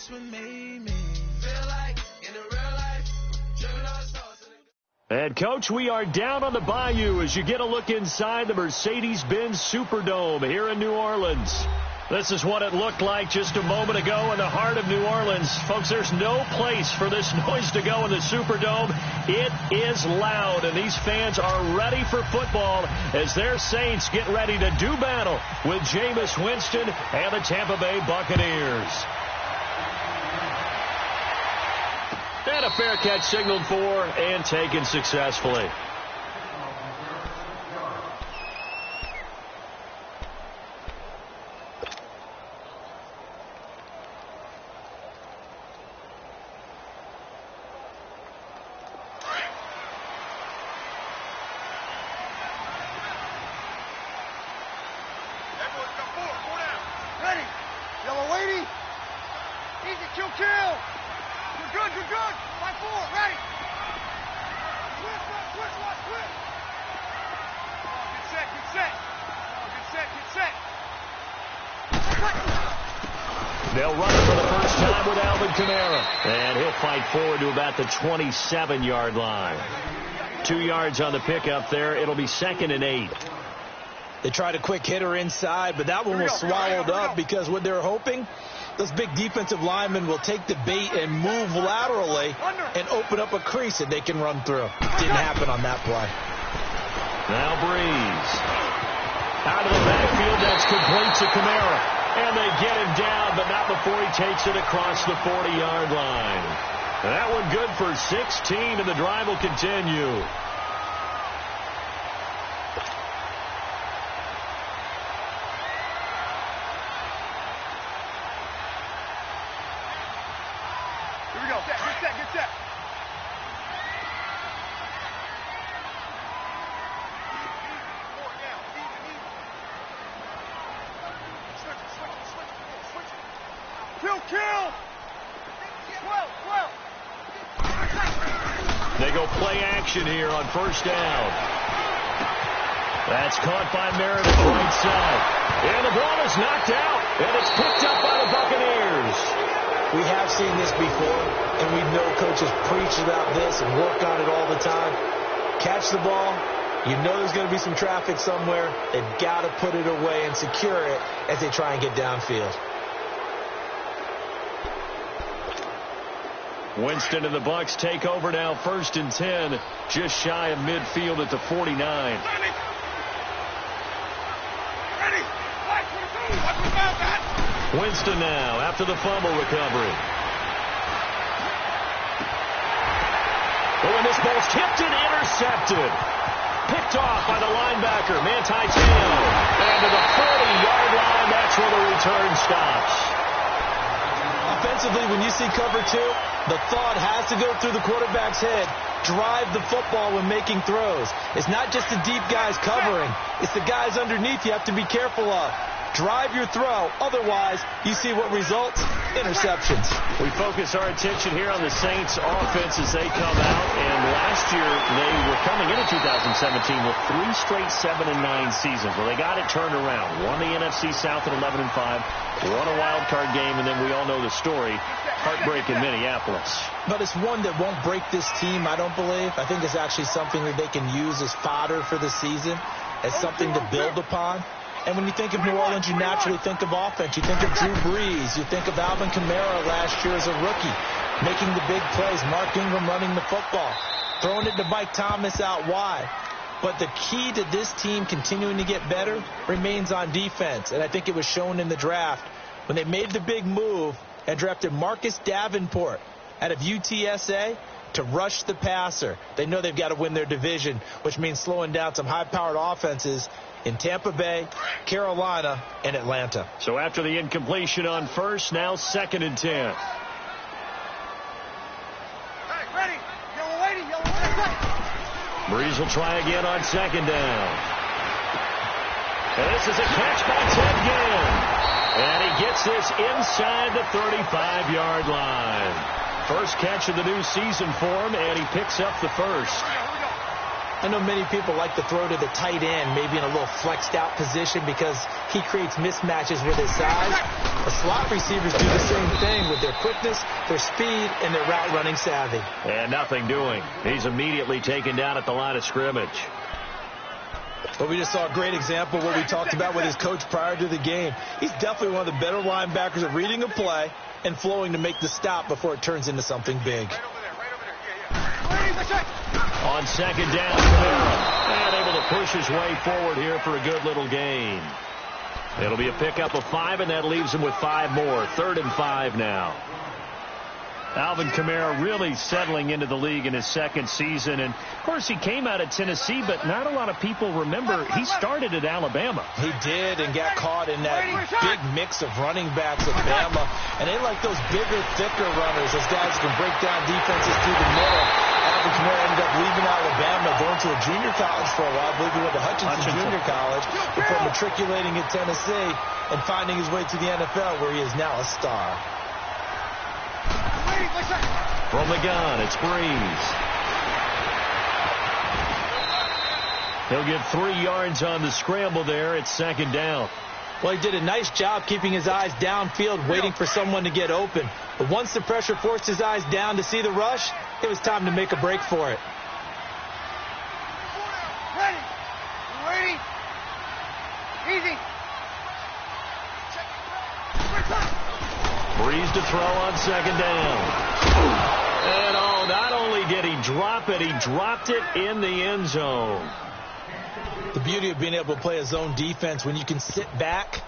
That's what made me feel like in the real life. And, Coach, we are down on the bayou as you get a look inside the Mercedes-Benz Superdome here in New Orleans. This is what it looked like just a moment ago in the heart of New Orleans. Folks, there's no place for this noise to go in the Superdome. It is loud, and these fans are ready for football as their Saints get ready to do battle with Jameis Winston and the Tampa Bay Buccaneers. And a fair catch signaled for and taken successfully. They'll run it for the first time with Alvin Kamara. And he'll fight forward to about the 27-yard line. 2 yards on the pickup there. It'll be 2nd and 8. They tried a quick hitter inside, but that one was swallowed up because what they're hoping, those big defensive linemen will take the bait and move laterally and open up a crease that they can run through. Didn't happen on that play. Now Breeze. Out of the backfield, that's complete to Kamara. And they get him down, but not before he takes it across the 40-yard line. That one good for 16, and the drive will continue. Here we go. Get set. Kill! 12. They go play action here on first down. That's caught by Meredith right side. And the ball is knocked out, and it's picked up by the Buccaneers. We have seen this before, and we know coaches preach about this and work on it all the time. Catch the ball. You know there's going to be some traffic somewhere. They've got to put it away and secure it as they try and get downfield. Winston and the Bucs take over now, 1st and 10, just shy of midfield at the 49. Winston now after the fumble recovery. Oh, and this ball's tipped and intercepted. Picked off by the linebacker, Manti Te'o. And to the 40-yard line, that's where the return stops. Offensively, when you see cover 2, the thought has to go through the quarterback's head. Drive the football when making throws. It's not just the deep guys covering. It's the guys underneath you have to be careful of. Drive your throw. Otherwise, you see what results? Interceptions. We focus our attention here on the Saints offense as they come out. And last year, they were coming into 2017 with 3 straight 7-9 seasons. Well, they got it turned around. Won the NFC South at 11-5. Won a wild card game, and then we all know the story. Heartbreak in Minneapolis. But it's one that won't break this team, I don't believe. I think it's actually something that they can use as fodder for the season, as something to build upon. And when you think of New Orleans, you naturally think of offense. You think of Drew Brees. You think of Alvin Kamara last year as a rookie, making the big plays. Mark Ingram running the football, throwing it to Mike Thomas out wide. But the key to this team continuing to get better remains on defense. And I think it was shown in the draft when they made the big move and drafted Marcus Davenport out of UTSA to rush the passer. They know they've got to win their division, which means slowing down some high-powered offenses in Tampa Bay, Carolina, and Atlanta. So after the incompletion on first, now 2nd and 10. Hey, ready. Yellow lady. Breeze will try again on 2nd down. And this is a catch by Ted Ginn. And he gets this inside the 35-yard line. First catch of the new season for him, and he picks up the first. I know many people like to throw to the tight end, maybe in a little flexed out position because he creates mismatches with his size. The slot receivers do the same thing with their quickness, their speed, and their route running savvy. And nothing doing. He's immediately taken down at the line of scrimmage. But we just saw a great example of what we talked about with his coach prior to the game. He's definitely one of the better linebackers at reading a play and flowing to make the stop before it turns into something big. On second down, Kamara, and able to push his way forward here for a good little gain. It'll be a pickup of 5, and that leaves him with 5 more. 3rd and 5 now. Alvin Kamara really settling into the league in his second season. And, of course, he came out of Tennessee, but not a lot of people remember he started at Alabama. He did, and got caught in that big mix of running backs at Bama. And they like those bigger, thicker runners, those guys who can break down defenses through the middle. Alvin Kamara ended up leaving Alabama, going to a junior college for a while. I believe he went to Hutchinson Junior College before matriculating at Tennessee and finding his way to the NFL, where he is now a star. From the gun, it's Breeze. He'll get 3 yards on the scramble there. It's second down. Well, he did a nice job keeping his eyes downfield, waiting for someone to get open. But once the pressure forced his eyes down to see the rush, it was time to make a break for it. Ready? Easy. Breeze to throw on second down. And not only did he drop it, he dropped it in the end zone. The beauty of being able to play a zone defense when you can sit back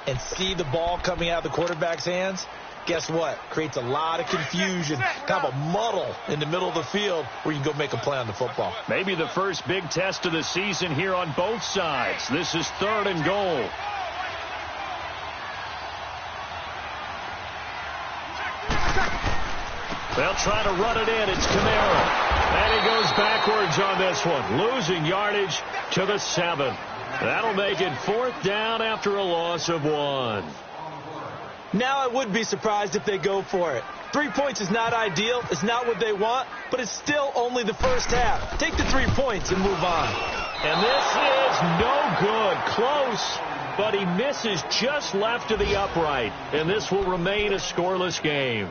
and see the ball coming out of the quarterback's hands, guess what? Creates a lot of confusion, kind of a muddle in the middle of the field where you can go make a play on the football. Maybe the first big test of the season here on both sides. This is 3rd and goal. They'll try to run it in. It's Kamara. And he goes backwards on this one, losing yardage to the 7. That'll make it 4th down after a loss of 1. Now I would be surprised if they go for it. 3 points is not ideal. It's not what they want, but it's still only the first half. Take the 3 points and move on. And this is no good. Close, but he misses just left of the upright. And this will remain a scoreless game.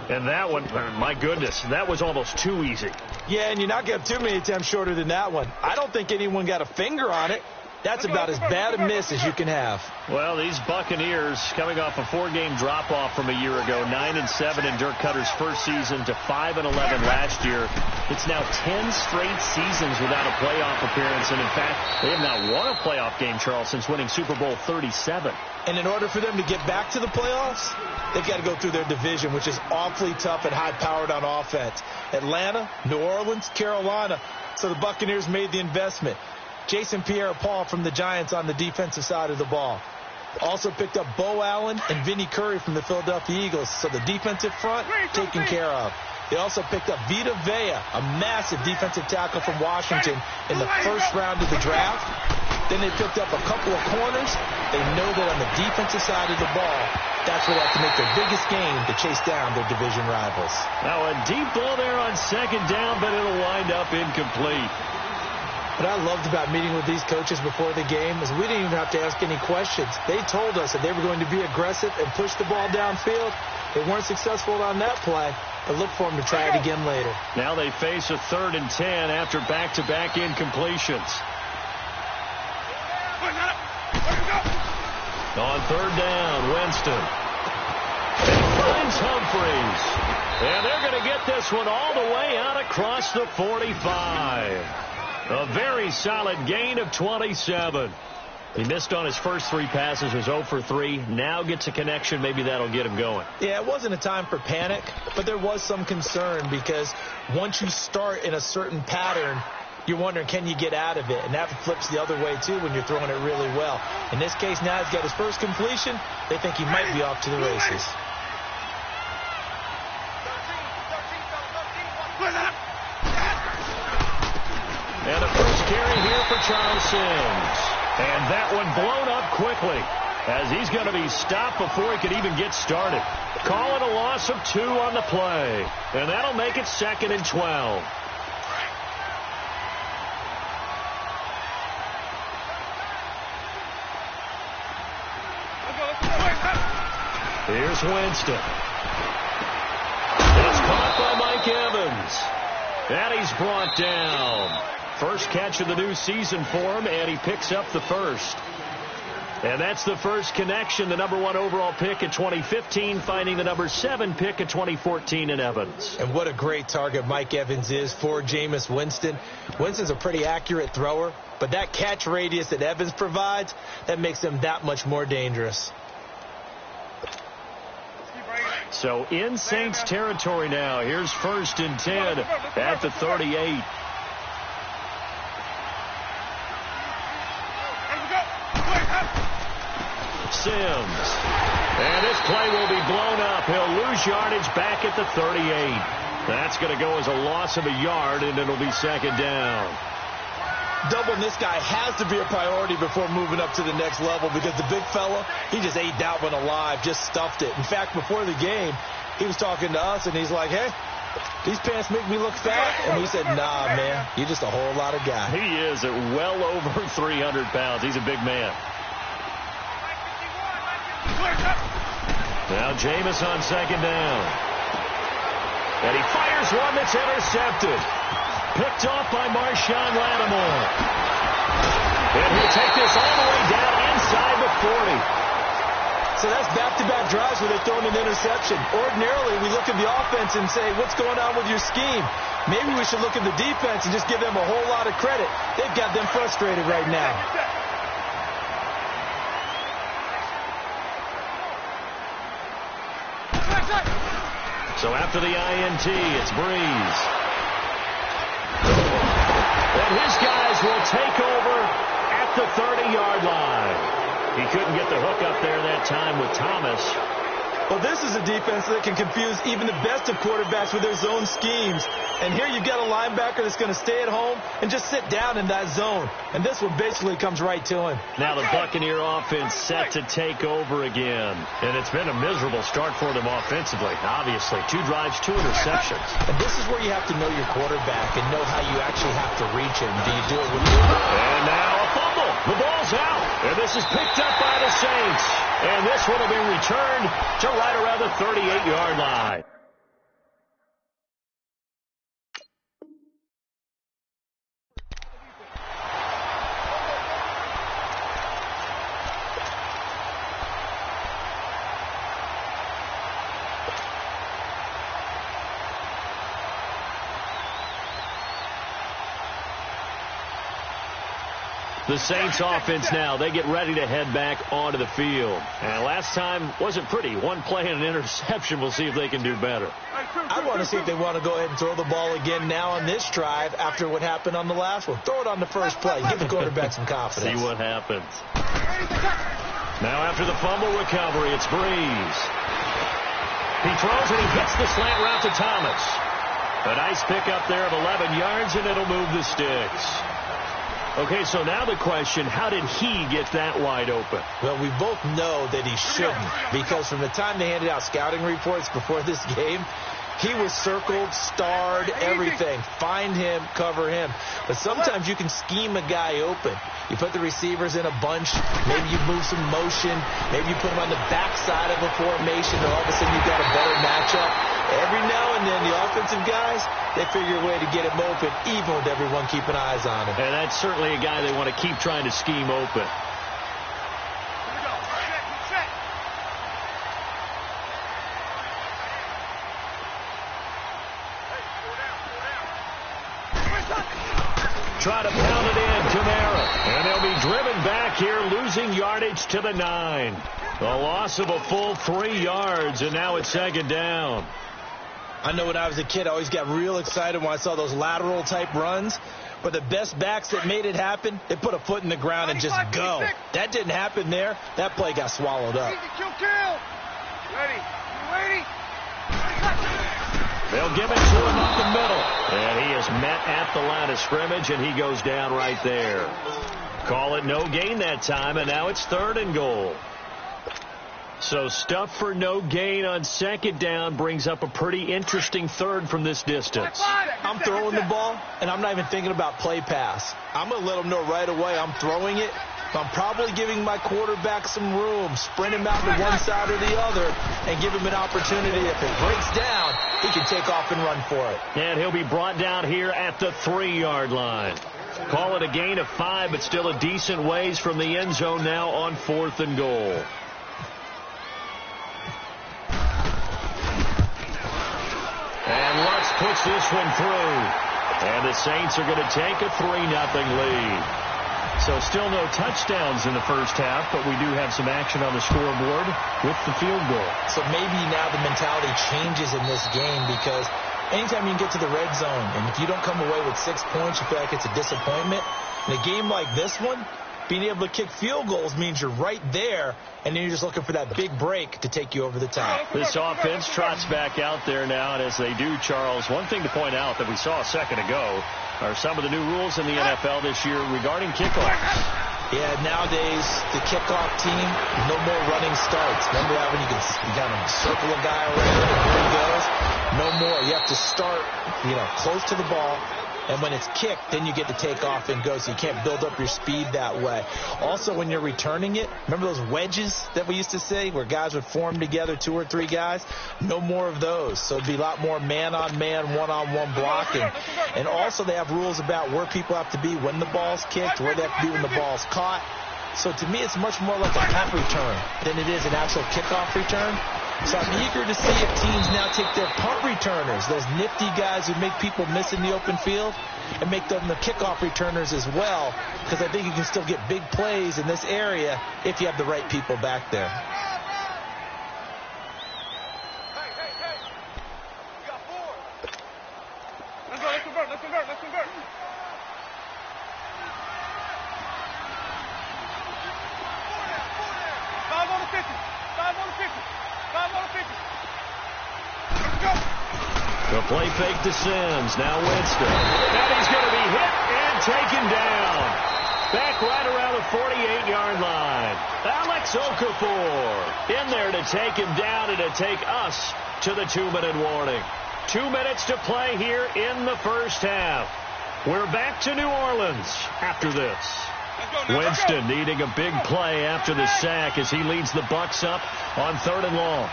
And that one, my goodness, that was almost too easy. Yeah, and you're not going to have too many attempts shorter than that one. I don't think anyone got a finger on it. That's about as bad a miss as you can have. Well, these Buccaneers coming off a 4-game drop-off from a year ago, 9-7 in Dirk Cutter's first season to 5-11 last year. It's now 10 straight seasons without a playoff appearance. And, in fact, they have not won a playoff game, Charles, since winning Super Bowl 37. And in order for them to get back to the playoffs, they've got to go through their division, which is awfully tough and high-powered on offense. Atlanta, New Orleans, Carolina. So the Buccaneers made the investment. Jason Pierre-Paul from the Giants on the defensive side of the ball. Also picked up Bo Allen and Vinnie Curry from the Philadelphia Eagles. So the defensive front taken care of. They also picked up Vita Vea, a massive defensive tackle from Washington in the first round of the draft. Then they picked up a couple of corners. They know that on the defensive side of the ball, that's where they have to make their biggest game to chase down their division rivals. Now a deep ball there on second down, but it'll wind up incomplete. What I loved about meeting with these coaches before the game is we didn't even have to ask any questions. They told us that they were going to be aggressive and push the ball downfield. They weren't successful on that play, but look for them to try it again later. Now they face a 3rd and 10 after back-to-back incompletions. On 3rd down, Winston. And finds Humphreys. And they're going to get this one all the way out across the 45. A very solid gain of 27. He missed on his first 3 passes, was 0 for 3. Now gets a connection. Maybe that'll get him going. Yeah, it wasn't a time for panic, but there was some concern because once you start in a certain pattern, you're wondering, can you get out of it? And that flips the other way, too, when you're throwing it really well. In this case, now he's got his first completion. They think he might be off to the races. And a first carry here for Charles Sims. And that one blown up quickly as he's going to be stopped before he could even get started. Call it a loss of 2 on the play. And that'll make it 2nd and 12. Here's Winston. It's caught by Mike Evans. And he's brought down. First catch of the new season for him, and he picks up the first. And that's the first connection, the #1 overall pick in 2015, finding the #7 pick in 2014 in Evans. And what a great target Mike Evans is for Jameis Winston. Winston's a pretty accurate thrower, but that catch radius that Evans provides, that makes him that much more dangerous. So in Saints territory now. Here's 1st and 10 at the 38. Sims. And this play will be blown up. He'll lose yardage back at the 38. That's going to go as a loss of a yard, and it'll be 2nd down. Doubling this guy has to be a priority before moving up to the next level, because the big fella, he just ate that one alive, just stuffed it. In fact, before the game, he was talking to us, and he's like, hey, these pants make me look fat. And we said, nah, man, you're just a whole lot of guy. He is at well over 300 pounds. He's a big man. Now Jameis on 2nd down. And he fires one that's intercepted. Picked off by Marshawn Lattimore. And he'll take this all the way down inside the 40. So that's back-to-back drives where they're throwing an interception. Ordinarily, we look at the offense and say, what's going on with your scheme? Maybe we should look at the defense and just give them a whole lot of credit. They've got them frustrated right now. So after the INT, it's Breeze. And his guys will take over at the 30-yard line. He couldn't get the hook up there that time with Thomas. Well, this is a defense that can confuse even the best of quarterbacks with their zone schemes. And here you've got a linebacker that's going to stay at home and just sit down in that zone. And this one basically comes right to him. Now the Buccaneer offense set to take over again. And it's been a miserable start for them offensively. Obviously, 2 drives, 2 interceptions. And this is where you have to know your quarterback and know how you actually have to reach him. Do you do it with your... And now a fumble. The ball's out. And this is picked up by the Saints. And this one will be returned to right around the 38-yard line. The Saints offense now, they get ready to head back onto the field. And last time wasn't pretty. 1 play and an interception. We'll see if they can do better. I want to see if they want to go ahead and throw the ball again now on this drive after what happened on the last one. Throw it on the first play. Give the quarterback some confidence. See what happens. Now after the fumble recovery, it's Breeze. He throws and he hits the slant route to Thomas. A nice pickup there of 11 yards, and it'll move the sticks. Okay, so now the question, how did he get that wide open? Well, we both know that he shouldn't, because from the time they handed out scouting reports before this game, he was circled, starred, everything. Find him, cover him. But sometimes you can scheme a guy open. You put the receivers in a bunch. Maybe you move some motion. Maybe you put them on the backside of a formation, and all of a sudden you've got a better matchup. Every now and then, the offensive guys, they figure a way to get him open, even with everyone keeping eyes on him. And that's certainly a guy they want to keep trying to scheme open. Try to pound it in, Kamara. And they'll be driven back here, losing yardage to the 9. A loss of a full 3 yards, and now it's 2nd down. I know when I was a kid, I always got real excited when I saw those lateral-type runs. But the best backs that made it happen, they put a foot in the ground and just go. That didn't happen there. That play got swallowed up. Ready. They'll give it to him up the middle. And he is met at the line of scrimmage, and he goes down right there. Call it no gain that time, and now it's 3rd and goal. So stuff for no gain on 2nd down brings up a pretty interesting 3rd from this distance. I'm throwing the ball, and I'm not even thinking about play pass. I'm going to let them know right away I'm throwing it, I'm probably giving my quarterback some room, sprint him out to one side or the other, and give him an opportunity. If it breaks down, he can take off and run for it. And he'll be brought down here at the 3-yard line. Call it a gain of 5, but still a decent ways from the end zone now on 4th and goal. And Lutz puts this one through. And the Saints are going to take a 3-0 lead. So still no touchdowns in the first half, but we do have some action on the scoreboard with the field goal. So maybe now the mentality changes in this game, because anytime you can get to the red zone, and if you don't come away with 6 points, you feel like it's a disappointment. In a game like this one, being able to kick field goals means you're right there, and then you're just looking for that big break to take you over the top. This offense trots back out there now, and as they do, Charles, one thing to point out that we saw a second ago are some of the new rules in the NFL this year regarding kickoffs. Yeah, nowadays, the kickoff team, no more running starts. Remember that when you kind of circle a guy around and here he goes? No more. You have to start, close to the ball. And when it's kicked, then you get to take off and go, so you can't build up your speed that way. Also, when you're returning it, remember those wedges that we used to say where guys would form together, 2 or 3 guys? No more of those. So it'd be a lot more man-on-man, one-on-one blocking. And also they have rules about where people have to be when the ball's kicked, where they have to be when the ball's caught. So to me, it's much more like a punt return than it is an actual kickoff return. So I'm eager to see if teams now take their punt returners, those nifty guys who make people miss in the open field, and make them the kickoff returners as well, because I think you can still get big plays in this area if you have the right people back there. Hey. We got 4. Let's convert. 5 on the 50. 5 on the 50. 5 on the 50. Let's go. The play fake to Sims. Now Winston. And he's going to be hit and taken down. Back right around the 48-yard line. Alex Okafor in there to take him down and to take us to the 2-minute warning. 2 minutes to play here in the first half. We're back to New Orleans after this. Winston needing a big play after the sack as he leads the Bucs up on 3rd and long.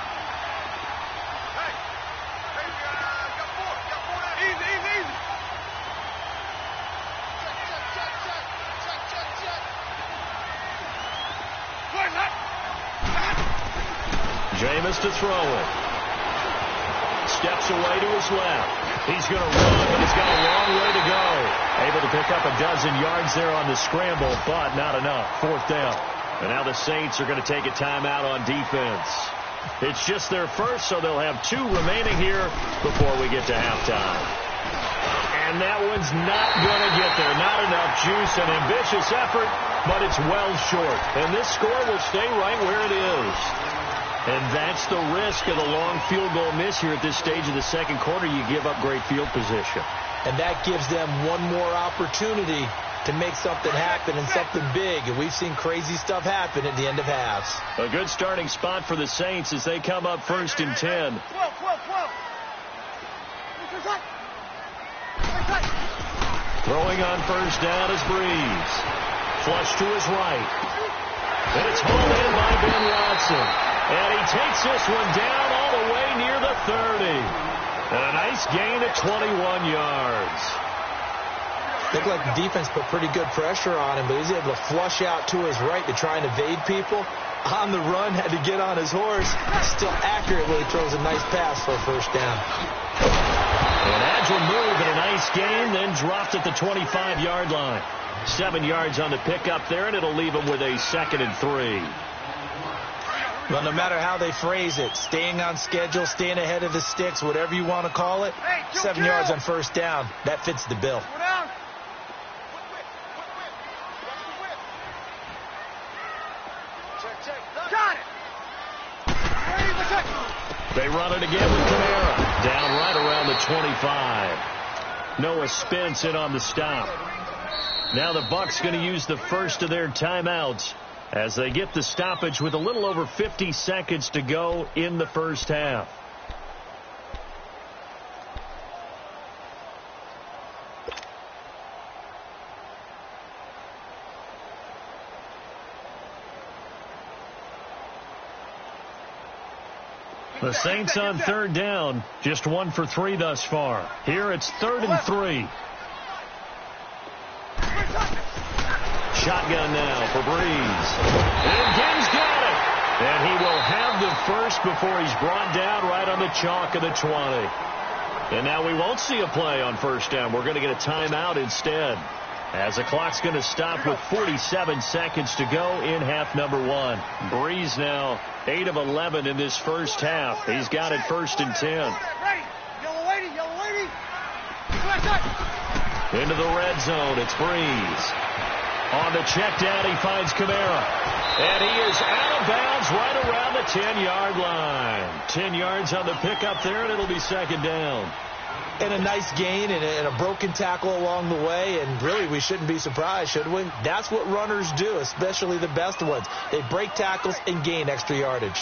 Jameis to throw it. Steps away to his left. He's going to run, but he's got a long way to go. Able to pick up a dozen yards there on the scramble, but not enough. 4th down. And now the Saints are going to take a timeout on defense. It's just their first, so they'll have 2 remaining here before we get to halftime. And that one's not going to get there. Not enough juice. An ambitious effort, but it's well short. And this score will stay right where it is. And that's the risk of the long field goal miss here at this stage of the second quarter. You give up great field position. And that gives them one more opportunity to make something happen and something big. And we've seen crazy stuff happen at the end of halves. A good starting spot for the Saints as they come up 1st and 10. 12. Throwing on 1st down is Breeze. Flush to his right. And it's hauled in by Ben Watson. And he takes this one down all the way near the 30. And a nice gain of 21 yards. Looked like the defense put pretty good pressure on him, but he was able to flush out to his right to try and evade people. On the run, had to get on his horse. Still accurate when he throws a nice pass for a 1st down. An agile move and a nice gain, then dropped at the 25-yard line. 7 yards on the pickup there, and it'll leave him with a 2nd and 3. Well, no matter how they phrase it, staying on schedule, staying ahead of the sticks, whatever you want to call it, 7 yards on 1st down, that fits the bill. Got it. They run it again with Kamara. Down right around the 25. Noah Spence in on the stop. Now the Bucs going to use the first of their timeouts as they get the stoppage with a little over 50 seconds to go in the first half. The Saints on third down, just 1 for 3 thus far. Here it's 3rd and 3. Shotgun now for Breeze. And Gibbs got it. And he will have the first before he's brought down right on the chalk of the 20. And now we won't see a play on first down. We're going to get a timeout instead, as the clock's going to stop with 47 seconds to go in half number 1. Breeze now 8 of 11 in this first half. He's got it 1st and 10. Yellow lady. Into the red zone. It's Breeze. On the check down, he finds Kamara. And he is out of bounds right around the 10-yard line. 10 yards on the pickup there, and it'll be 2nd down. And a nice gain and a broken tackle along the way. And really, we shouldn't be surprised, should we? That's what runners do, especially the best ones. They break tackles and gain extra yardage.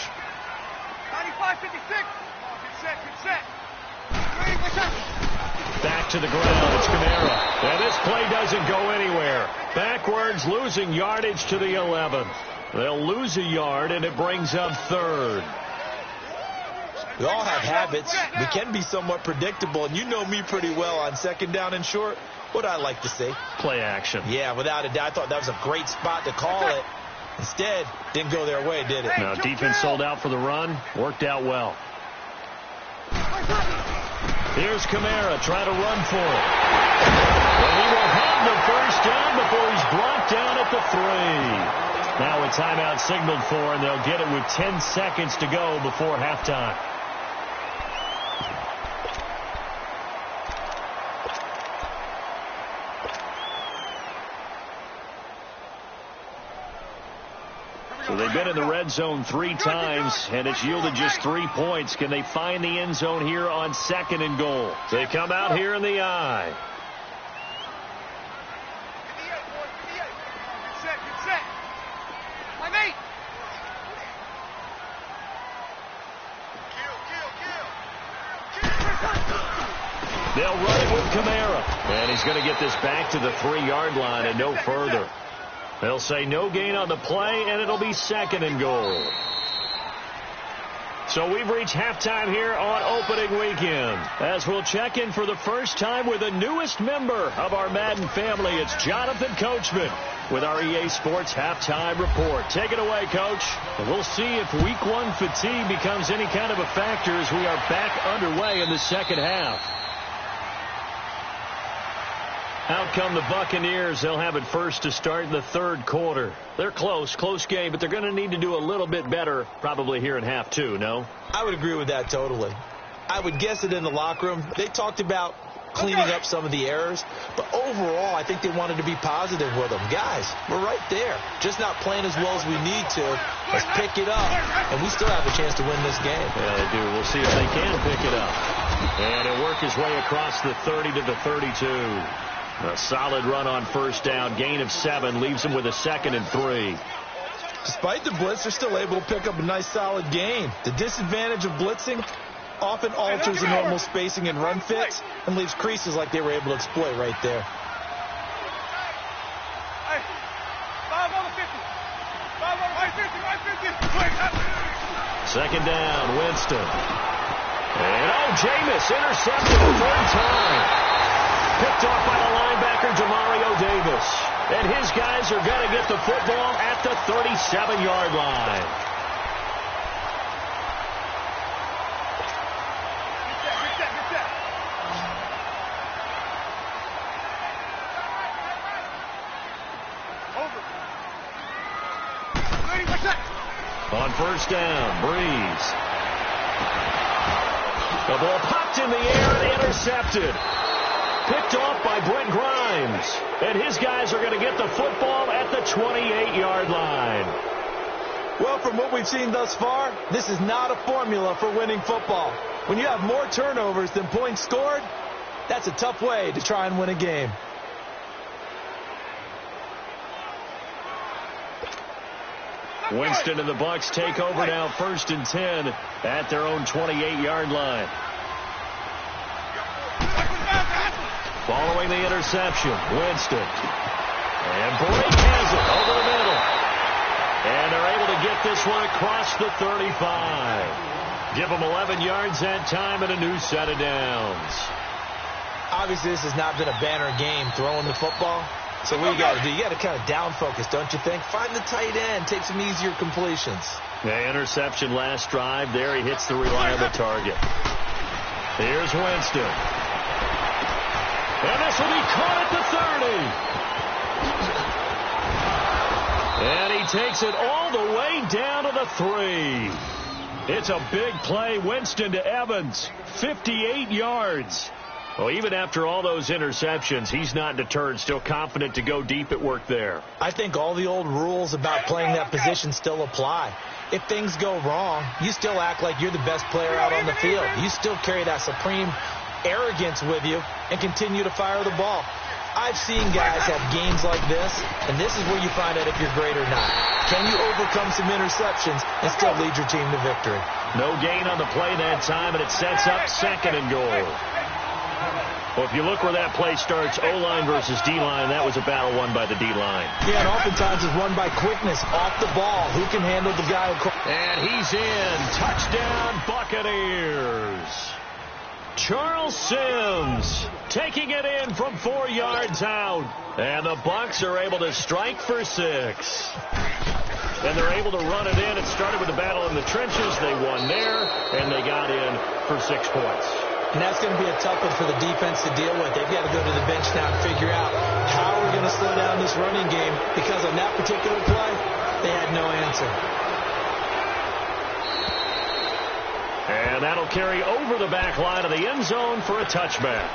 95-56. Good set. Back to the ground. It's Kamara. And this play doesn't go anywhere. Backwards, losing yardage to the 11. They'll lose a yard, and it brings up 3rd. We all have habits. We can be somewhat predictable, and you know me pretty well on 2nd down and short. What I like to say? Play action. Yeah, without a doubt. I thought that was a great spot to call it. Instead, didn't go their way, did it? Now, defense sold out for the run. Worked out well. Here's Kamara trying to run for it. And he will have the first down before he's brought down at the 3. Now a timeout signaled for, and they'll get it with 10 seconds to go before halftime. So they've been in the red zone 3 times, and it's yielded just 3 points. Can they find the end zone here on 2nd and goal? They come out here in the eye. Good set. My mate. They'll run it with Kamara. And he's going to get this back to the 3-yard line and no further. They'll say no gain on the play, and it'll be 2nd and goal. So we've reached halftime here on opening weekend, as we'll check in for the first time with the newest member of our Madden family. It's Jonathan Coachman with our EA Sports Halftime Report. Take it away, Coach. We'll see if Week 1 fatigue becomes any kind of a factor as we are back underway in the second half. Out come the Buccaneers. They'll have it first to start in the 3rd quarter. They're close game, but they're going to need to do a little bit better probably here in half 2, no? I would agree with that totally. I would guess it in the locker room. They talked about cleaning up some of the errors, but overall, I think they wanted to be positive with them. Guys, we're right there. Just not playing as well as we need to. Let's pick it up, and we still have a chance to win this game. Yeah, they do. We'll see if they can pick it up. And he'll work his way across the 30 to the 32. A solid run on first down. Gain of 7 leaves him with a 2nd and 3. Despite the blitz, they're still able to pick up a nice solid gain. The disadvantage of blitzing often alters the normal spacing and run fits and leaves creases like they were able to exploit right there. Hey, 5 on the 50. 5 on the 50. 2nd down, Winston. And Jameis intercepted the 3rd time. Picked off by the linebacker, Demario Davis. And his guys are going to get the football at the 37-yard line. Good set. Over. On first down, Breeze. The ball popped in the air and intercepted. Picked off by Brent Grimes. And his guys are going to get the football at the 28-yard line. Well, from what we've seen thus far, this is not a formula for winning football. When you have more turnovers than points scored, that's a tough way to try and win a game. Winston and the Bucs take over now, 1st and 10 at their own 28-yard line. Following the interception, Winston. And Blake has it over the middle. And they're able to get this one across the 35. Give them 11 yards that time and a new set of downs. Obviously, this has not been a banner game throwing the football. So what you got to do, you got to kind of down focus, don't you think? Find the tight end, take some easier completions. The interception last drive. There he hits the reliable target. Here's Winston. And this will be caught at the 30. And he takes it all the way down to the 3. It's a big play. Winston to Evans. 58 yards. Well, even after all those interceptions, he's not deterred, still confident to go deep at work there. I think all the old rules about playing that position still apply. If things go wrong, you still act like you're the best player out on the field. You still carry that supreme arrogance with you and continue to fire the ball. I've seen guys have games like this, and this is where you find out if you're great or not. Can you overcome some interceptions and still lead your team to victory? No gain on the play that time, and it sets up 2nd and goal. Well, if you look where that play starts, O-line versus D-line, that was a battle won by the D-line. Yeah, and oftentimes it's won by quickness, off the ball. Who can handle the guy? And he's in. Touchdown, Buccaneers. Charles Sims taking it in from 4 yards out. And the Bucs are able to strike for 6. And they're able to run it in. It started with a battle in the trenches. They won there, and they got in for 6 points. And that's going to be a tough one for the defense to deal with. They've got to go to the bench now and figure out how we're going to slow down this running game, because on that particular play, they had no answer. And that'll carry over the back line of the end zone for a touchback.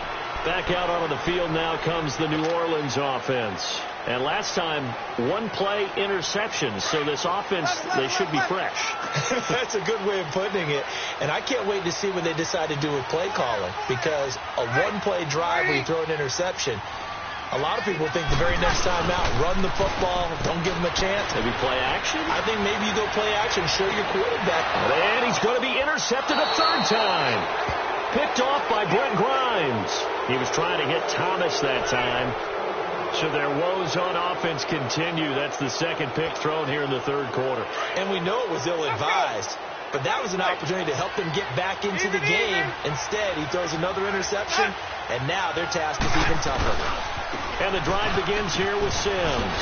Back out onto the field now comes the New Orleans offense. And last time, 1 play interception. So this offense, they should be fresh. That's a good way of putting it. And I can't wait to see what they decide to do with play calling, because a 1-play drive where you throw an interception, a lot of people think the very next time out, run the football, don't give them a chance. Maybe play action? I think maybe you go play action, show your quarterback. And he's going to be intercepted a 3rd time. Picked off by Brent Grimes. He was trying to hit Thomas that time. So their woes on offense continue. That's the 2nd pick thrown here in the 3rd quarter. And we know it was ill-advised, but that was an opportunity to help them get back into the game. Instead, he throws another interception, and now their task is even tougher. And the drive begins here with Sims.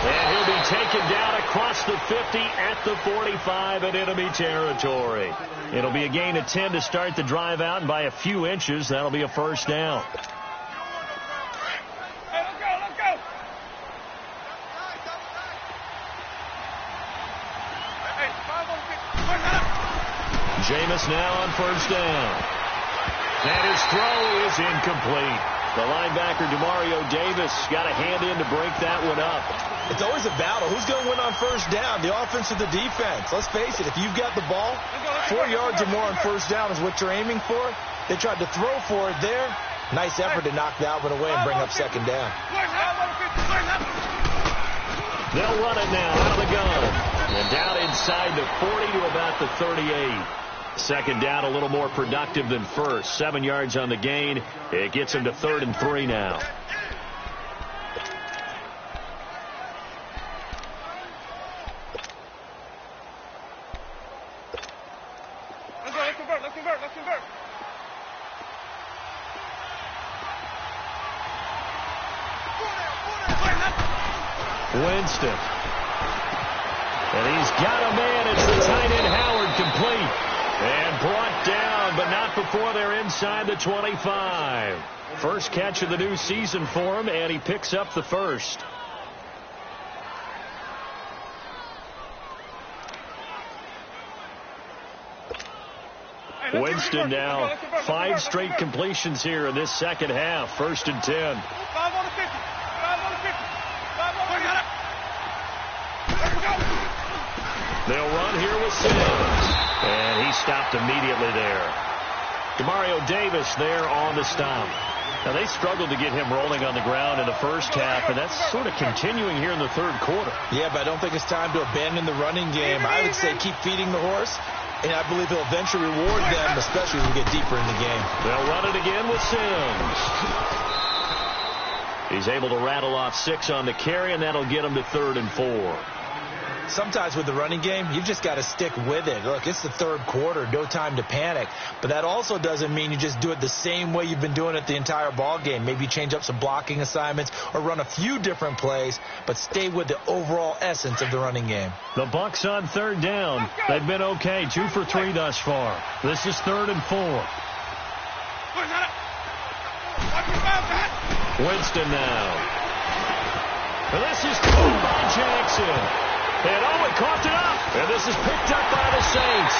And he'll be taken down across the 50 at the 45 in enemy territory. It'll be a gain of 10 to start the drive out, and by a few inches, that'll be a 1st down. Jameis now on 1st down. And his throw is incomplete. The linebacker, Demario Davis, got a hand in to break that one up. It's always a battle. Who's going to win on 1st down, the offense or the defense? Let's face it, if you've got the ball, 4 yards or more on 1st down is what you're aiming for. They tried to throw for it there. Nice effort to knock that one away and bring up 2nd down. They'll run it now out of the gun. And down inside the 40 to about the 38. 2nd down, a little more productive than 1st. 7 yards on the gain. It gets him to 3rd and 3 now. Let's convert. Winston. And he's got a man. It's the tight end, Howard, complete. And brought down, but not before they're inside the 25. First catch of the new season for him, and he picks up the 1st. Winston now 5 straight completions here in this 2nd half. 1st and 10. 5 on the 50. 5 on the 50. 5 on the 50. They'll run here with Sims. And he stopped immediately there. Demario Davis there on the stop. Now, they struggled to get him rolling on the ground in the 1st half, and that's sort of continuing here in the 3rd quarter. Yeah, but I don't think it's time to abandon the running game. I would say keep feeding the horse, and I believe he'll eventually reward them, especially as we get deeper in the game. They'll run it again with Sims. He's able to rattle off 6 on the carry, and that'll get him to 3rd and 4. Sometimes with the running game, you've just got to stick with it. Look, it's the third quarter, no time to panic. But that also doesn't mean you just do it the same way you've been doing it the entire ball game. Maybe change up some blocking assignments or run a few different plays, but stay with the overall essence of the running game. The Bucs on third down. They've been okay, 2 for 3 thus far. This is 3rd and 4. Winston now. This is caught by Jackson. And he coughed it up. And this is picked up by the Saints.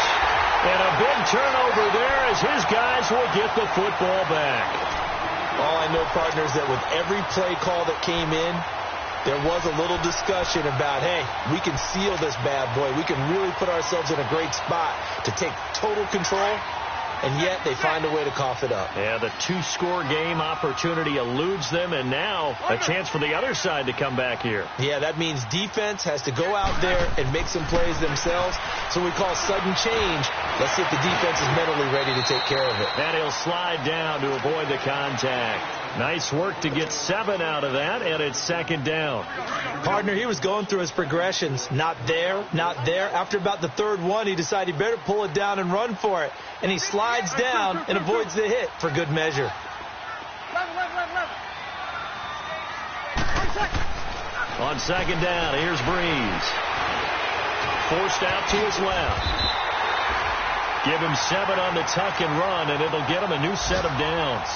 And a big turnover there as his guys will get the football back. All I know, partners, that with every play call that came in, there was a little discussion about, hey, we can seal this bad boy. We can really put ourselves in a great spot to take total control. And yet they find a way to cough it up. Yeah, the 2-score game opportunity eludes them, and now a chance for the other side to come back here. Yeah, that means defense has to go out there and make some plays themselves. So we call sudden change. Let's see if the defense is mentally ready to take care of it. And he'll slide down to avoid the contact. Nice work to get 7 out of that, and it's 2nd down. Partner, he was going through his progressions. Not there, not there. After about the 3rd one, he decided he better pull it down and run for it. And he slides down and avoids the hit for good measure. On 2nd down, here's Breeze. Forced out to his left. Give him 7 on the tuck and run, and it'll get him a new set of downs.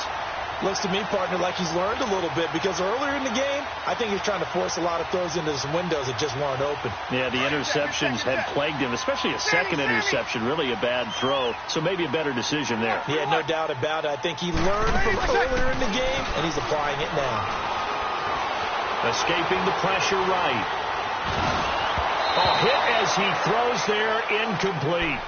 Looks to me, partner, like he's learned a little bit, because earlier in the game, I think he's trying to force a lot of throws into some windows that just weren't open. Yeah, the interceptions had plagued him, especially a second interception, really a bad throw, so maybe a better decision there. Yeah, no doubt about it. I think he learned from earlier in the game, and he's applying it now. Escaping the pressure right. Hit as he throws there, incomplete.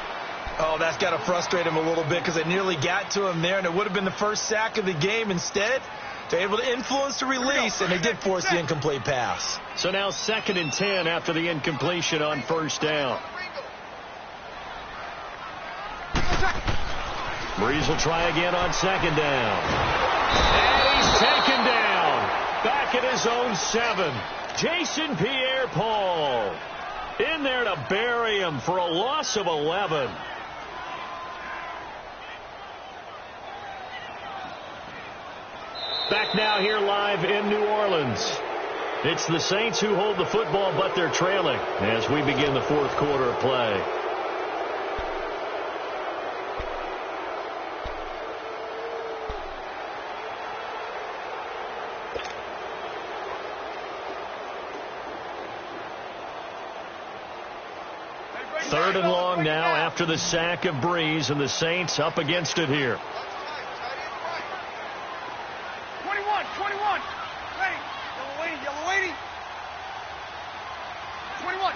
Oh, that's got to frustrate him a little bit because it nearly got to him there, and it would have been the first sack of the game. Instead, they're able to influence the release, and they did force the incomplete pass. So now 2nd and 10 after the incompletion on 1st down. Breeze will try again on 2nd down. And he's taken down. Back at his own 7. Jason Pierre-Paul in there to bury him for a loss of 11. Back now here live in New Orleans. It's the Saints who hold the football, but they're trailing as we begin the 4th quarter of play. Third and long now after the sack of Breeze, and the Saints up against it here. 21. Ready. Yellow waiting. 21.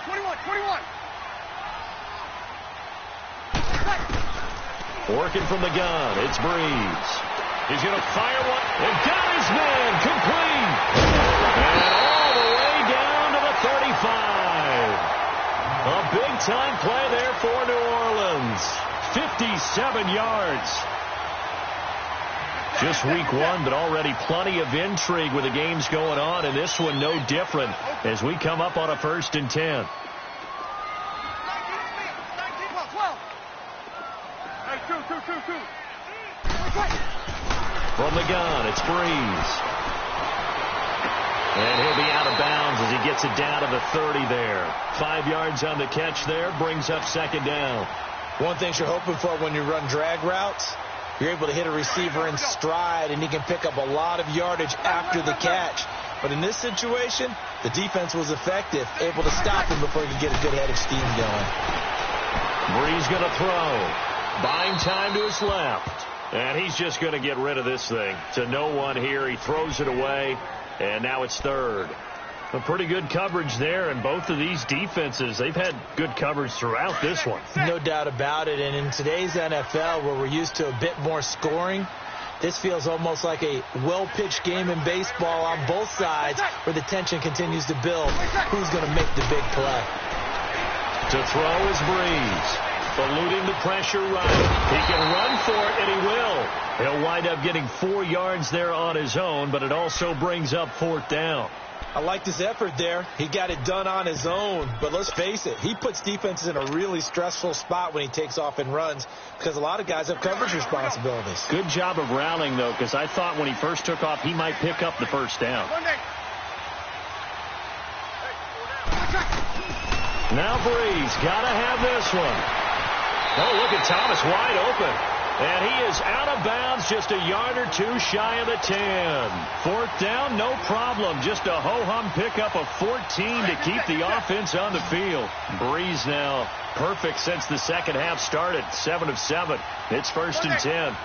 Working from the gun, it's Breeze. He's going to fire one, and got his man, complete. And all the way down to the 35. A big-time play there for New Orleans. 57 yards. Just week 1, but already plenty of intrigue with the games going on, and this one no different as we come up on a 1st and 10. From the gun, it's Breeze. And he'll be out of bounds as he gets it down to the 30 there. 5 yards on the catch there, brings up 2nd down. One thing you're hoping for when you run drag routes, you're able to hit a receiver in stride, and he can pick up a lot of yardage after the catch. But in this situation, the defense was effective, able to stop him before he could get a good head of steam going. Breeze going to throw. Buying time to his left. And he's just going to get rid of this thing. To no one here. He throws it away. And now it's 3rd. A pretty good coverage there, and both of these defenses, they've had good coverage throughout this one. No doubt about it, and in today's NFL, where we're used to a bit more scoring, this feels almost like a well-pitched game in baseball on both sides, where the tension continues to build. Who's going to make the big play? To throw is Breeze. Eluding the pressure right. He can run for it, and he will. He'll wind up getting 4 yards there on his own, but it also brings up 4th down. I liked his effort there. He got it done on his own. But let's face it, he puts defenses in a really stressful spot when he takes off and runs because a lot of guys have coverage responsibilities. Good job of rallying, though, because I thought when he first took off, he might pick up the first down. Now Breeze, got to have this one. Oh, look at Thomas wide open. And he is out of bounds, just a yard or two shy of the 10. Fourth down, no problem. Just a ho-hum pickup of 14 to keep the offense on the field. Breeze now perfect since the second half started. 7 of 7. It's first and 10.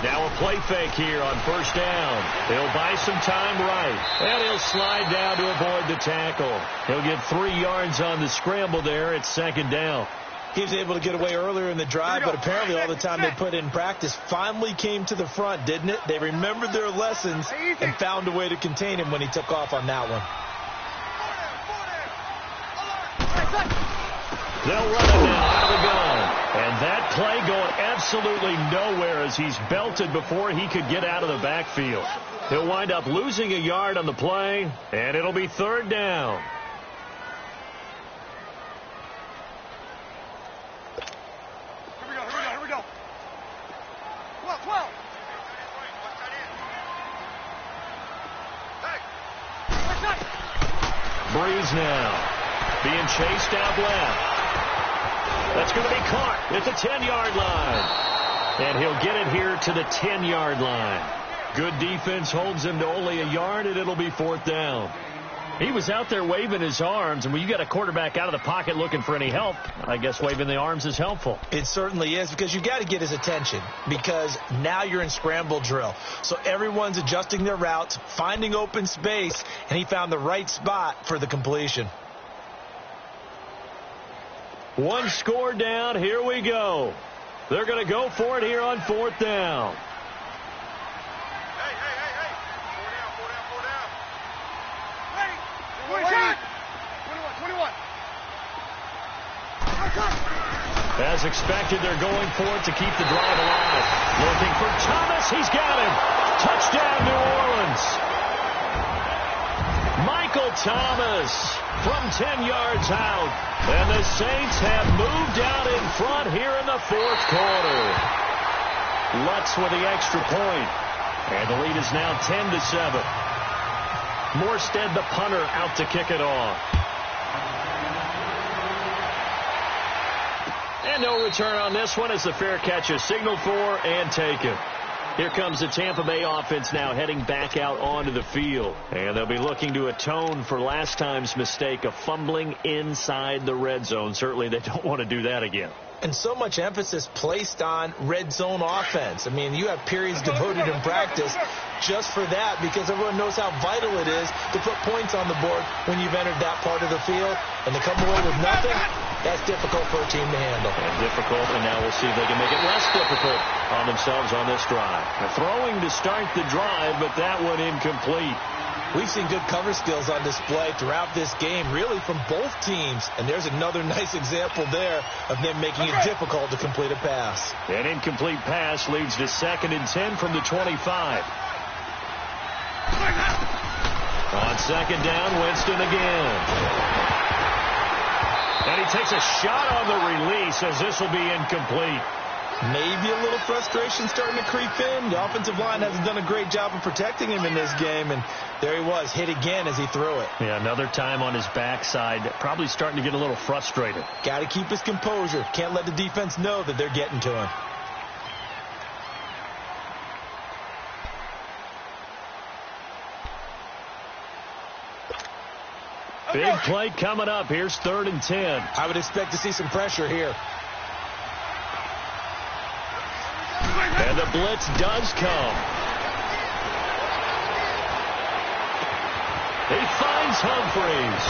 Now a play fake here on first down. He'll buy some time right. And he'll slide down to avoid the tackle. He'll get 3 yards on the scramble there. It's second down. He was able to get away earlier in the drive, but apparently all the time they put in practice finally came to the front, didn't it? They remembered their lessons and found a way to contain him when he took off on that one. They'll run it now out of the gun. And that play going absolutely nowhere as he's belted before he could get out of the backfield. He'll wind up losing a yard on the play, and it'll be third down. Here we go. 12. Breeze now being chased out left. That's going to be caught at the 10-yard line. And he'll get it here to the 10-yard line. Good defense holds him to only a yard, and it'll be fourth down. He was out there waving his arms, and when you got a quarterback out of the pocket looking for any help, I guess waving the arms is helpful. It certainly is, because you got to get his attention, because now you're in scramble drill. So everyone's adjusting their routes, finding open space, and he found the right spot for the completion. One score down. Here we go. They're going to go for it here on fourth down. Hey. 4 down. Ready. 21. As expected, they're going for it to keep the drive alive. Looking for Thomas. He's got him. Touchdown, New Orleans. Michael Thomas from 10 yards out. And the Saints have moved out in front here in the fourth quarter. Lutz with the extra point. And the lead is now 10-7. Morstead, the punter, out to kick it off. And no return on this one as the fair catch is signaled for and taken. Here comes the Tampa Bay offense now heading back out onto the field. And they'll be looking to atone for last time's mistake of fumbling inside the red zone. Certainly they don't want to do that again. And so much emphasis placed on red zone offense. I mean, you have periods devoted in practice just for that, because everyone knows how vital it is to put points on the board when you've entered that part of the field. And to come away with nothing, that's difficult for a team to handle. And difficult, and now we'll see if they can make it less difficult on themselves on this drive. They're throwing to start the drive, but that one incomplete. We've seen good cover skills on display throughout this game, really from both teams. And there's another nice example there of them making it difficult to complete a pass. An incomplete pass leads to 2nd and 10 from the 25. On second down, Winston again. And he takes a shot on the release as this will be incomplete. Maybe a little frustration starting to creep in. The offensive line hasn't done a great job of protecting him in this game, and there he was, hit again as he threw it. Yeah, another time on his backside, probably starting to get a little frustrated. Got to keep his composure. Can't let the defense know that they're getting to him. Big play coming up. Here's 3rd and 10. I would expect to see some pressure here. And the blitz does come. He finds Humphreys.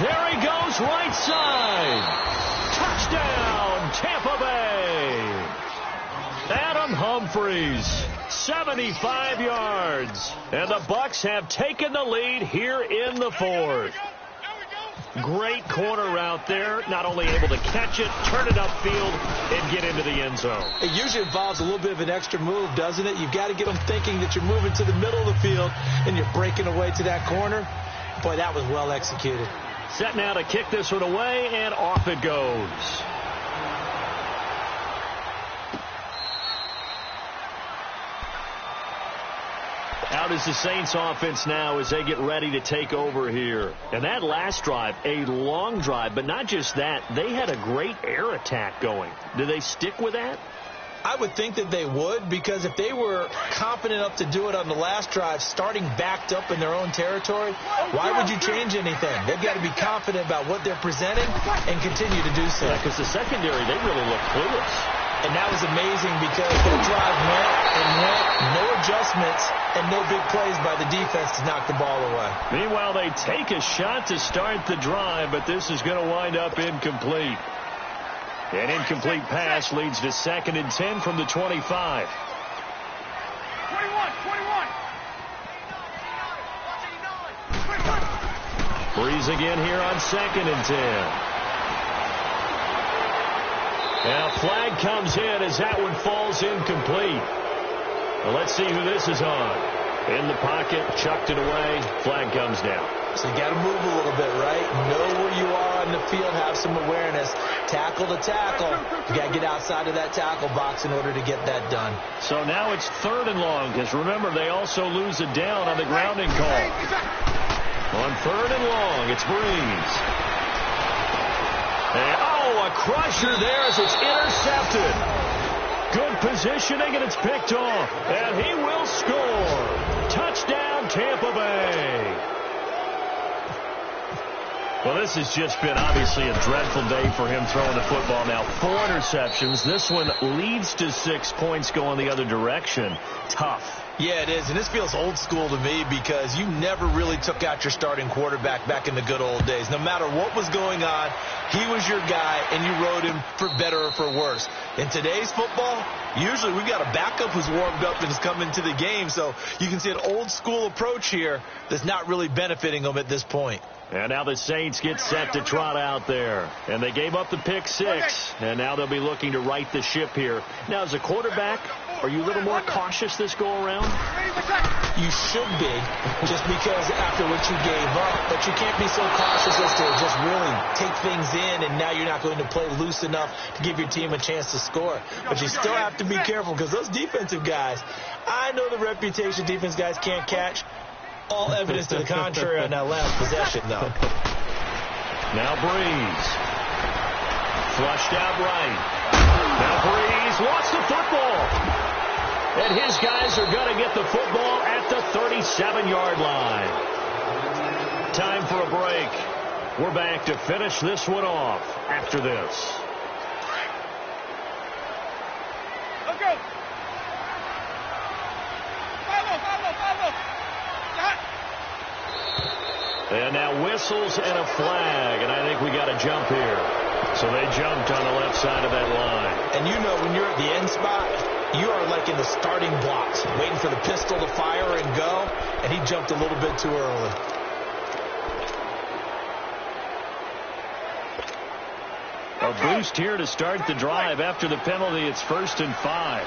There he goes, right side. Touchdown, Tampa Bay. Adam Humphreys, 75 yards. And the Bucs have taken the lead here in the fourth. Great corner route there. Not only able to catch it, turn it upfield, and get into the end zone. It usually involves a little bit of an extra move, doesn't it? You've got to get them thinking that you're moving to the middle of the field and you're breaking away to that corner. Boy, that was well executed. Set now to kick this one away, and off it goes. Out is the Saints offense now as they get ready to take over here. And that last drive, a long drive, but not just that, they had a great air attack going. Do they stick with that? I would think that they would, because if they were confident enough to do it on the last drive, starting backed up in their own territory, why would you change anything? They've got to be confident about what they're presenting and continue to do so. Yeah, because the secondary, they really look clueless. And that was amazing because that drive went and went, no adjustments, and no big plays by the defense to knock the ball away. Meanwhile, they take a shot to start the drive, but this is going to wind up incomplete. An incomplete pass leads to 2nd and 10 from the 25. 21. Breeze again here on 2nd and 10. And a flag comes in as that one falls incomplete. Well, let's see who this is on. In the pocket, chucked it away, flag comes down. So you got to move a little bit, right? Know where you are on the field, have some awareness. Tackle to tackle. You got to get outside of that tackle box in order to get that done. So now it's 3rd and long, because remember, they also lose a down on the grounding call. On 3rd and long, it's Breeze. And, a crusher there as it's intercepted. Good positioning, and it's picked off. And he will score. Touchdown, Tampa Bay. Well, this has just been obviously a dreadful day for him throwing the football. Now, 4 interceptions. This one leads to 6 points going the other direction. Tough. Yeah, it is, and this feels old school to me because you never really took out your starting quarterback back in the good old days. No matter what was going on, he was your guy, and you rode him for better or for worse. In today's football, usually we've got a backup who's warmed up and is coming to the game, so you can see an old school approach here that's not really benefiting them at this point. And now the Saints get set to trot out there. And they gave up the pick 6, and now they'll be looking to right the ship here. Now, as a quarterback, are you a little more cautious this go-around? You should be, just because after what you gave up. But you can't be so cautious as to just really take things in, and now you're not going to play loose enough to give your team a chance to score. But you still have to be careful because those defensive guys, I know the reputation defense guys can't catch. All evidence to the contrary on that last possession, though. Now Breeze. Flushed out right. Now Breeze lost the football. And his guys are going to get the football at the 37-yard line. Time for a break. We're back to finish this one off after this. Let's go. Follow. And now whistles and a flag, and I think we got a jump here. So they jumped on the left side of that line. And you know when you're at the end spot, you are like in the starting blocks, waiting for the pistol to fire and go, and he jumped a little bit too early. A boost here to start the drive. After the penalty, it's 1st and 5.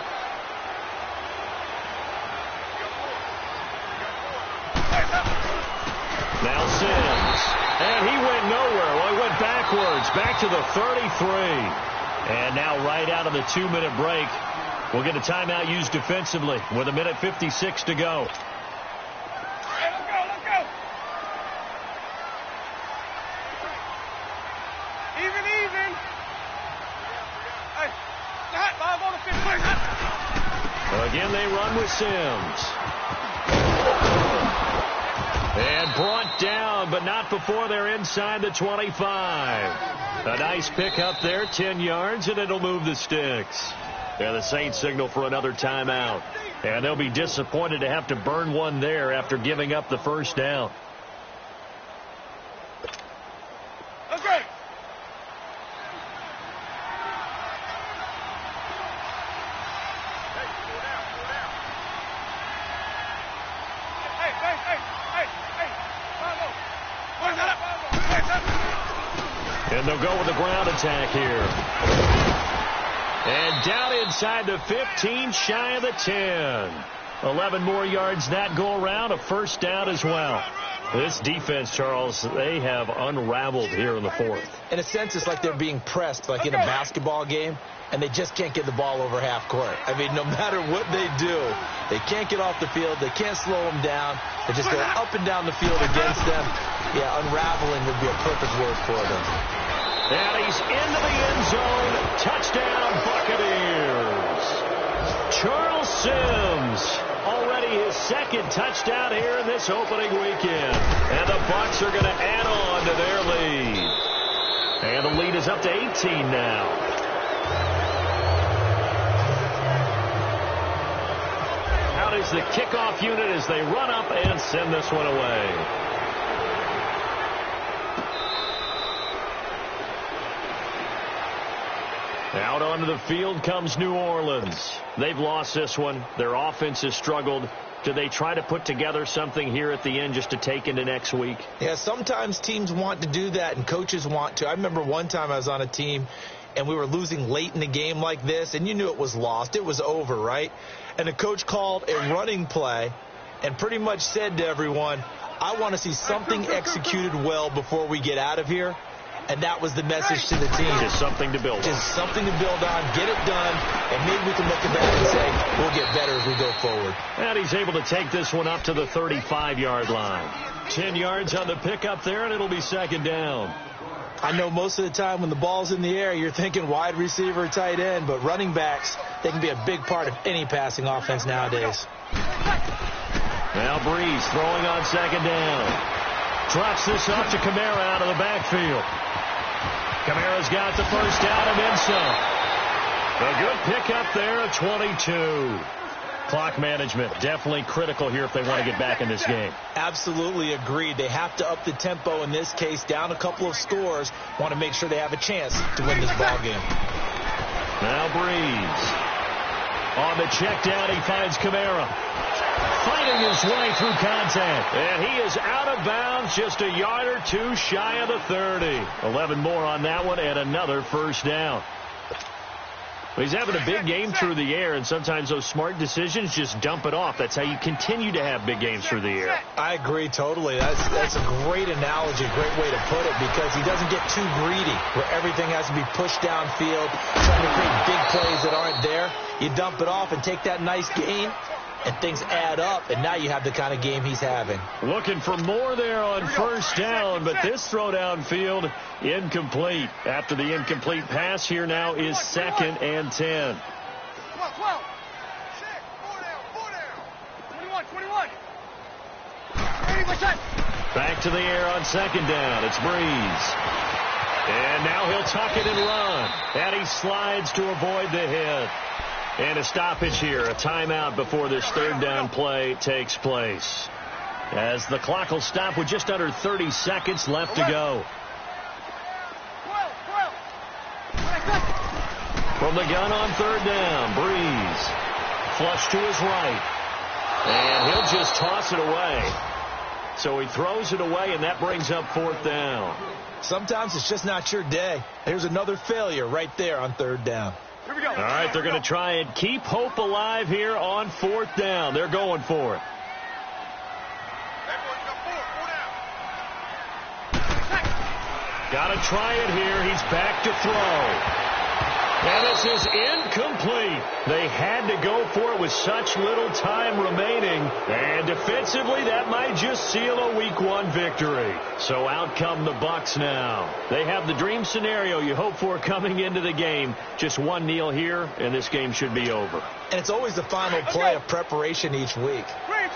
Now Sims. And he went nowhere. Well, he went backwards. Back to the 33. And now right out of the 2-minute break, we'll get a timeout used defensively with 1:56 to go. Hey, let's go. Even. Hey, hot, 5 on the 50. Again, they run with Sims. And brought down, but not before they're inside the 25. A nice pickup there, 10 yards, and it'll move the sticks. And the Saints signal for another timeout. And they'll be disappointed to have to burn one there after giving up the first down. Let's go. Hey. Follow. And they'll go with the ground attack here. And down inside the 15, shy of the 10. 11 more yards that go around, a first down as well. This defense, Charles, they have unraveled here in the fourth. In a sense, it's like they're being pressed, like in a basketball game, and they just can't get the ball over half court. I mean, no matter what they do, they can't get off the field. They can't slow them down. They just go up and down the field against them. Yeah, unraveling would be a perfect word for them. And he's into the end zone. Touchdown, Buccaneers. Charles Sims, already his second touchdown here in this opening weekend. And the Bucs are going to add on to their lead. And the lead is up to 18 now. Out is the kickoff unit as they run up and send this one away. Out onto the field comes New Orleans. They've lost this one. Their offense has struggled. Do they try to put together something here at the end just to take into next week? Yeah, sometimes teams want to do that and coaches want to. I remember one time I was on a team and we were losing late in the game like this, and you knew it was lost. It was over, right? And the coach called a running play and pretty much said to everyone, I want to see something executed well before we get out of here. And that was the message to the team. Just something to build on. Just something to build on, get it done, and maybe we can look at that and say, we'll get better as we go forward. And he's able to take this one up to the 35-yard line. 10 yards on the pickup there, and it'll be second down. I know most of the time when the ball's in the air, you're thinking wide receiver, tight end, but running backs, they can be a big part of any passing offense nowadays. Now Breeze throwing on second down. Drops this off to Kamara out of the backfield. Kamara's got the first down and then some. A good pickup there at 22. Clock management definitely critical here if they want to get back in this game. Absolutely agreed. They have to up the tempo in this case, down a couple of scores. Want to make sure they have a chance to win this ball game. Now Breeze. On the check down, he finds Kamara. Fighting his way through contact. And he is out of bounds, just a yard or two shy of the 30. 11 more on that one and another first down. He's having a big game through the air, and sometimes those smart decisions just dump it off. That's how you continue to have big games through the air. I agree totally. That's a great analogy, great way to put it, because he doesn't get too greedy where everything has to be pushed downfield, trying to create big plays that aren't there. You dump it off and take that nice gain, and things add up, and now you have the kind of game he's having. Looking for more there on first down, but this throw downfield incomplete. After the incomplete pass, here now is second and 10. 12. 4 down. 21. Back to the air on second down. It's Breeze. And now he'll tuck it and run. And he slides to avoid the hit. And a stoppage here, a timeout before this third down play takes place. As the clock will stop with just under 30 seconds left to go. From the gun on third down, Breeze. Flush to his right. And he'll just toss it away. So he throws it away, and that brings up fourth down. Sometimes it's just not your day. Here's another failure right there on third down. Here we go. All right, they're going to try and keep hope alive here on fourth down. They're going for it. Got to try it here. He's back to throw. And this is incomplete. They had to go for it with such little time remaining. And defensively, that might just seal a Week 1 victory. So out come the Bucs now. They have the dream scenario you hope for coming into the game. Just one kneel here, and this game should be over. And it's always the final play of preparation each week.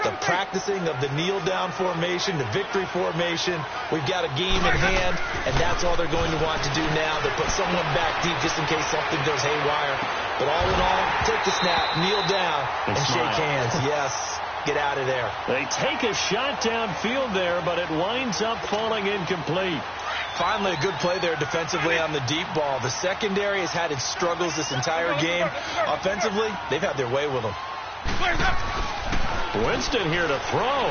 The practicing of the kneel-down formation, the victory formation. We've got a game in hand, and that's all they're going to want to do now. They'll put someone back deep just in case something goes haywire. But all in all, take the snap, kneel down, and shake hands. Yes, get out of there. They take a shot downfield there, but it winds up falling incomplete. Finally, a good play there defensively on the deep ball. The secondary has had its struggles this entire game. Offensively, they've had their way with them. Winston here to throw.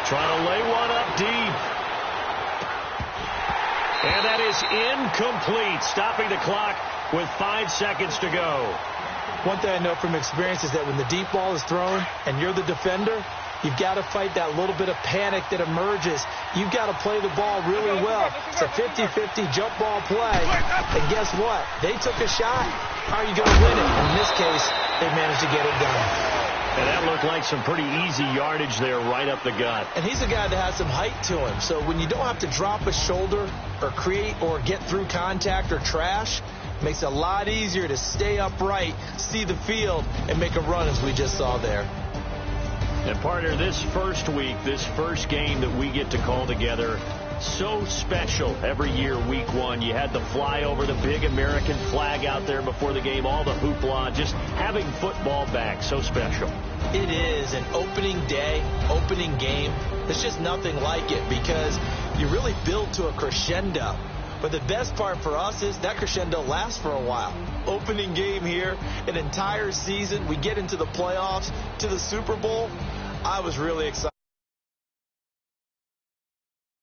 Trying to lay one up deep. is incomplete, stopping the clock with 5 seconds to go. One thing I know from experience is that when the deep ball is thrown and you're the defender, you've got to fight that little bit of panic that emerges. You've got to play the ball really well. It's a 50-50 jump ball play. And guess what? They took a shot. How are you going to win it? In this case, they managed to get it done. And that looked like some pretty easy yardage there right up the gut. And he's a guy that has some height to him. So when you don't have to drop a shoulder or create or get through contact or trash, it makes it a lot easier to stay upright, see the field, and make a run as we just saw there. And partner, this first week, this first game that we get to call together, so special every year, week one. You had the fly over, the big American flag out there before the game, all the hoopla, just having football back, so special. It is an opening day, opening game. There's just nothing like it because you really build to a crescendo. But the best part for us is that crescendo lasts for a while. Opening game here, an entire season. We get into the playoffs, to the Super Bowl. I was really excited.